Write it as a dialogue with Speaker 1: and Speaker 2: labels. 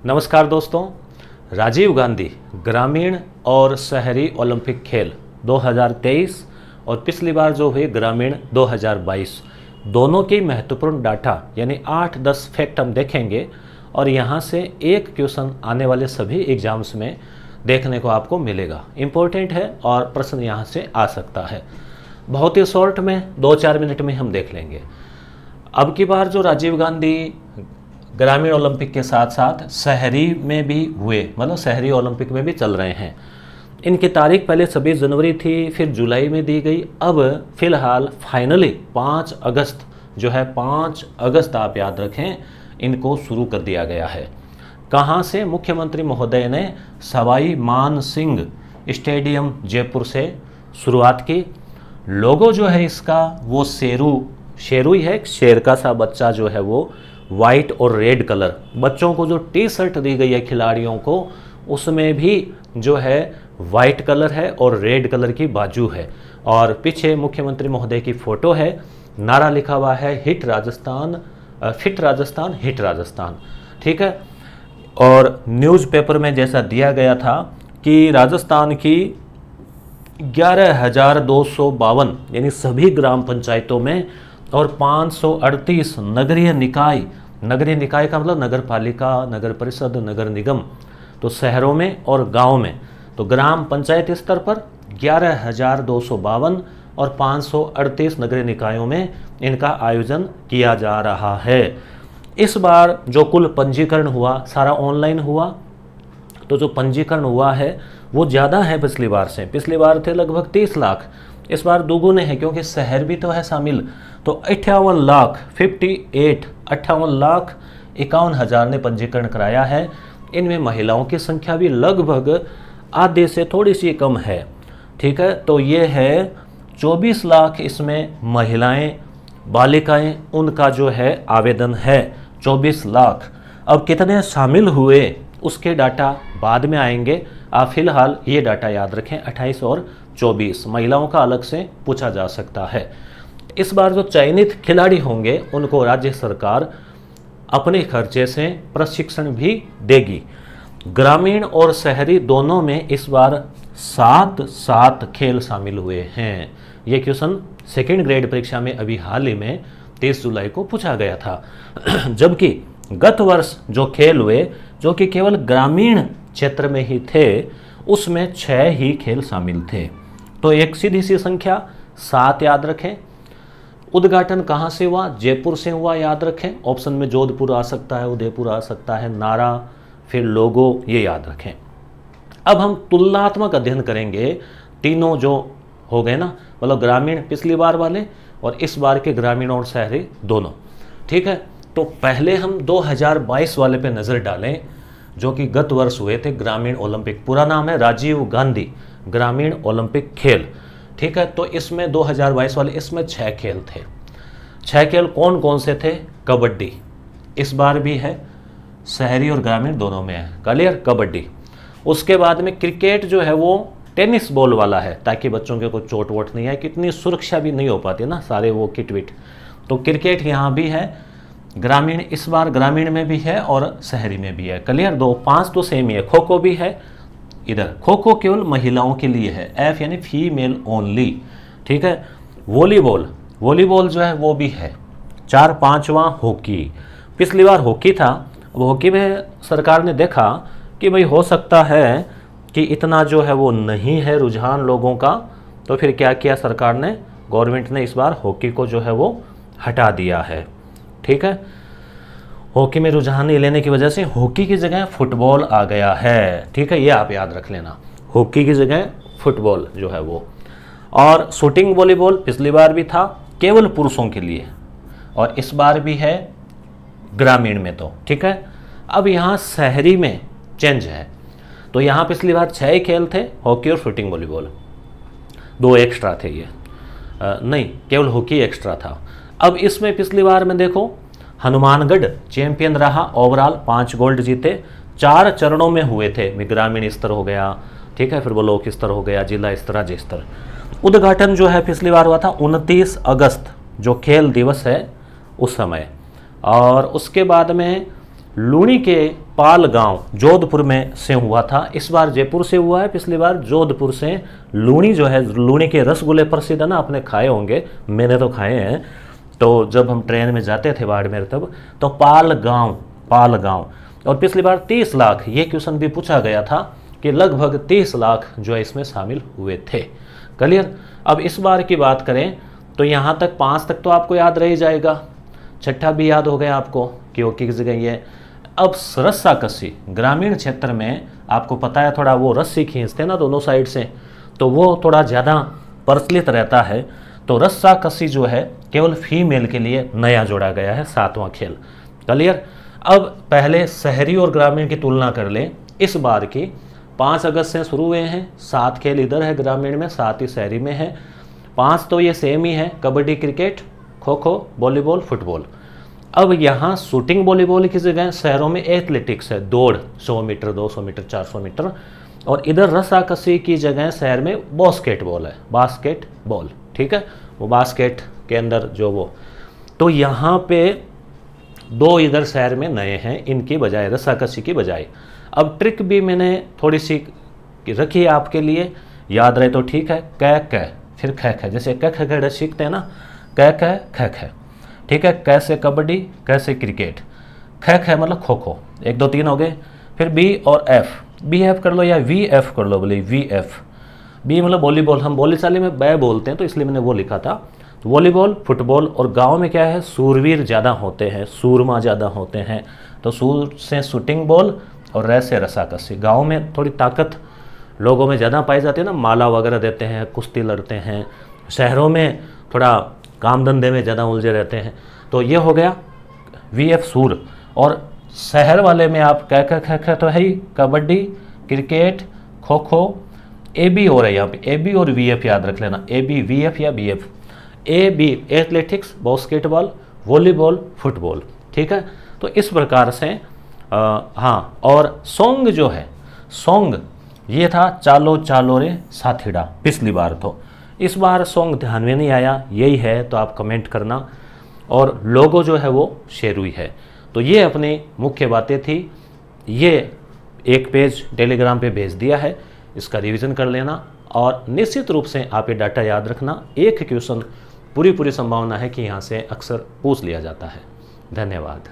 Speaker 1: नमस्कार दोस्तों। राजीव गांधी ग्रामीण और शहरी ओलंपिक खेल 2023 और पिछली बार जो हुई ग्रामीण 2022 दोनों की महत्वपूर्ण डाटा यानी 8-10 फैक्ट हम देखेंगे और यहाँ से एक क्वेश्चन आने वाले सभी एग्जाम्स में देखने को आपको मिलेगा। इम्पोर्टेंट है और प्रश्न यहाँ से आ सकता है। बहुत ही शॉर्ट में 2-4 मिनट में हम देख लेंगे। अब की बार जो राजीव गांधी ग्रामीण ओलंपिक के साथ साथ शहरी में भी हुए, मतलब शहरी ओलंपिक में भी चल रहे हैं। इनकी तारीख पहले 26 जनवरी थी, फिर जुलाई में दी गई। अब फिलहाल फाइनली 5 अगस्त जो है 5 अगस्त आप याद रखें, इनको शुरू कर दिया गया है। कहाँ से? मुख्यमंत्री महोदय ने सवाई मान सिंह स्टेडियम जयपुर से शुरुआत की। लोगो जो है इसका वो शेरू ही है, एक शेर का सा बच्चा जो है वो वाइट और रेड कलर। बच्चों को जो टी शर्ट दी गई है खिलाड़ियों को उसमें भी जो है वाइट कलर है और रेड कलर की बाजू है। और पीछे मुख्यमंत्री महोदय की फोटो है। नारा लिखा हुआ है hit Rajasthan, fit Rajasthan, hit Rajasthan. ठीक है। और न्यूज़पेपर में जैसा दिया गया था कि राजस्थान की 11,252 यानी सभी ग्राम पंचायतों में और 538 नगरीय निकाय का मतलब नगर पालिका, नगर परिषद, नगर निगम, तो शहरों में और गांव में, तो ग्राम पंचायत स्तर पर 11,252 और 538 नगरीय निकायों में इनका आयोजन किया जा रहा है। इस बार जो कुल पंजीकरण हुआ सारा ऑनलाइन हुआ, तो जो पंजीकरण हुआ है वो ज़्यादा है पिछली बार से। पिछली बार थे लगभग 30 लाख, इस बार दोगुने हैं क्योंकि शहर भी तो है शामिल। तो 58,51,000 ने पंजीकरण कराया है। इनमें महिलाओं की संख्या भी लगभग आधे से थोड़ी सी कम है। ठीक है। तो ये है 24 लाख इसमें महिलाएं, बालिकाएं, उनका जो है आवेदन है 24 लाख। अब कितने शामिल हुए उसके डाटा बाद में आएंगे। आप फिलहाल ये डाटा याद रखें 28 और 24 महिलाओं का अलग से पूछा जा सकता है। इस बार जो चयनित खिलाड़ी होंगे उनको राज्य सरकार अपने खर्चे से प्रशिक्षण भी देगी। ग्रामीण और शहरी दोनों में इस बार 7 खेल शामिल हुए हैं। ये क्वेश्चन सेकेंड ग्रेड परीक्षा में अभी हाल ही में 23 जुलाई को पूछा गया था। जबकि गत वर्ष जो खेल हुए जो कि केवल ग्रामीण क्षेत्र में ही थे उसमें 6 ही खेल शामिल थे। तो एक सीधी सी संख्या 7 याद रखें। उद्घाटन कहाँ से हुआ? जयपुर से हुआ, याद रखें। ऑप्शन में जोधपुर आ सकता है, उदयपुर आ सकता है, नारा, फिर लोगो, ये याद रखें। अब हम तुलनात्मक अध्ययन करेंगे तीनों जो हो गए ना, मतलब ग्रामीण पिछली बार वाले और इस बार के ग्रामीण और शहरी दोनों। ठीक है। तो पहले हम 2022 वाले पे नज़र डालें जो कि गत वर्ष हुए थे ग्रामीण ओलंपिक। पूरा नाम है राजीव गांधी ग्रामीण ओलंपिक खेल। ठीक है। तो इसमें 2022 वाले इसमें 6 खेल थे। 6 खेल कौन कौन से थे? कबड्डी इस बार भी है, शहरी और ग्रामीण दोनों में है। क्लियर? कबड्डी। उसके बाद में क्रिकेट जो है वो टेनिस बॉल वाला है ताकि बच्चों के कोई चोट वोट नहीं है, कितनी सुरक्षा भी नहीं हो पाती ना, सारे वो किट विट। तो क्रिकेट यहाँ भी है। ग्रामीण इस बार ग्रामीण में भी है और शहरी में भी है। क्लियर? 5 तो सेम ही है। खो खो भी है इधर। खो खो केवल महिलाओं के लिए है, एफ यानी फीमेल ओनली। ठीक है। वॉलीबॉल जो है वो भी है। 4-5वां हॉकी। पिछली बार हॉकी था, अब हॉकी में सरकार ने देखा कि भाई हो सकता है कि इतना जो है वो नहीं है रुझान लोगों का, तो फिर क्या किया सरकार ने, गवर्नमेंट ने इस बार हॉकी को जो है वो हटा दिया है। ठीक है। हॉकी में रुझान नहीं लेने की वजह से हॉकी की जगह फुटबॉल आ गया है। ठीक है। ये आप याद रख लेना, हॉकी की जगह फुटबॉल जो है वो। और शूटिंग वॉलीबॉल पिछली बार भी था केवल पुरुषों के लिए और इस बार भी है ग्रामीण में। तो ठीक है। अब यहाँ शहरी में चेंज है। तो यहाँ पिछली बार 6 खेल थे, हॉकी और शूटिंग वॉलीबॉल। 2 एक्स्ट्रा थे ये, नहीं केवल हॉकी एक्स्ट्रा था। अब इसमें पिछली बार में देखो हनुमानगढ़ चैंपियन रहा, ओवरऑल 5 गोल्ड जीते। 4 चरणों में हुए थे, ग्रामीण स्तर हो गया, ठीक है, फिर ब्लॉक स्तर हो गया, जिला स्तर, राज्य स्तर। उद्घाटन जो है पिछली बार हुआ था 29 अगस्त जो खेल दिवस है उस समय। और उसके बाद में लूणी के पाल गांव जोधपुर में से हुआ था। इस बार जयपुर से हुआ है, पिछली बार जोधपुर से। लूणी जो है, लूणी के रसगुल्ले प्रसिद्ध है ना, आपने खाए होंगे, मैंने तो खाए हैं। तो जब हम ट्रेन में जाते थे बाड़मेर तब, तो पाल गांव। और पिछली बार 30 लाख, ये क्वेश्चन भी पूछा गया था कि लगभग 30 लाख जो है इसमें शामिल हुए थे। क्लियर। अब इस बार की बात करें तो यहाँ तक 5 तक तो आपको याद रह जाएगा, छठा भी याद हो गया आपको कि वो किस जगह है। अब रस्साकसी, ग्रामीण क्षेत्र में आपको पता है थोड़ा वो रस्सी खींचते हैं ना दोनों साइड से, तो वो थोड़ा ज़्यादा प्रचलित रहता है। तो रस्साकसी जो है केवल फीमेल के लिए नया जोड़ा गया है, 7वां खेल। क्लियर। अब पहले शहरी और ग्रामीण की तुलना कर लें। इस बार की 5 अगस्त से शुरू हुए हैं, 7 खेल इधर है ग्रामीण में, 7 ही शहरी में है। 5 तो ये सेम ही है, kabaddi, cricket, kho kho, volleyball, football. अब यहाँ शूटिंग वॉलीबॉल की जगह शहरों में एथलेटिक्स है, दौड़ 100 मीटर, 200 मीटर, 400 मीटर। और इधर रस्साकसी की जगह शहर में बास्केटबॉल है, बास्केटबॉल, ठीक है, वो बास्केट के अंदर जो वो। तो यहाँ पे 2 इधर शहर में नए हैं इनकी बजाय, रस्साकसी की बजाय। अब ट्रिक भी मैंने थोड़ी सी रखी है आपके लिए, याद रहे तो ठीक है। क फिर ख, जैसे क ख सीखते हैं ना, क ख, ठीक है। कैसे कबड्डी, कैसे क्रिकेट, ख मतलब खो खो, 1 2 3 हो गए। फिर बी और एफ, बी एफ कर लो या वी एफ कर लो, बोले वी एफ। बी मतलब वॉलीबॉल, हम बोलीचाली में बै बोलते हैं तो इसलिए मैंने वो लिखा था। तो वॉलीबॉल, फुटबॉल। और गांव में क्या है, सूरवीर ज़्यादा होते हैं, सूरमा ज़्यादा होते हैं, तो सूर से शूटिंग बॉल और रै से रस्साकसी। गाँव में थोड़ी ताकत लोगों में ज़्यादा पाई जाती है ना, माला वगैरह देते हैं, कुश्ती लड़ते हैं। शहरों में थोड़ा काम धंधे में ज़्यादा उलझे रहते हैं। तो ये हो गया वीएफ सूर। और शहर वाले में आप क तो है ही, kabaddi, cricket, kho kho, A B हो रहा है यहाँ पे, ए बी और वी एफ याद रख लेना, ए बी, वी एफ या B F. A B athletics, basketball, volleyball, football, ठीक है। तो इस प्रकार से हाँ। और सॉन्ग जो है, सॉन्ग ये था चालो चालो रे साथीड़ा पिछली बार। तो इस बार सॉन्ग ध्यान में नहीं आया, यही है तो आप कमेंट करना। और लोगो जो है वो शेरुई है। तो ये अपनी मुख्य बातें थी। ये एक पेज टेलीग्राम पे भेज दिया है, इसका रिवीजन कर लेना। और निश्चित रूप से आप ये डाटा याद रखना, एक क्वेश्चन पूरी संभावना है कि यहाँ से अक्सर पूछ लिया जाता है। धन्यवाद।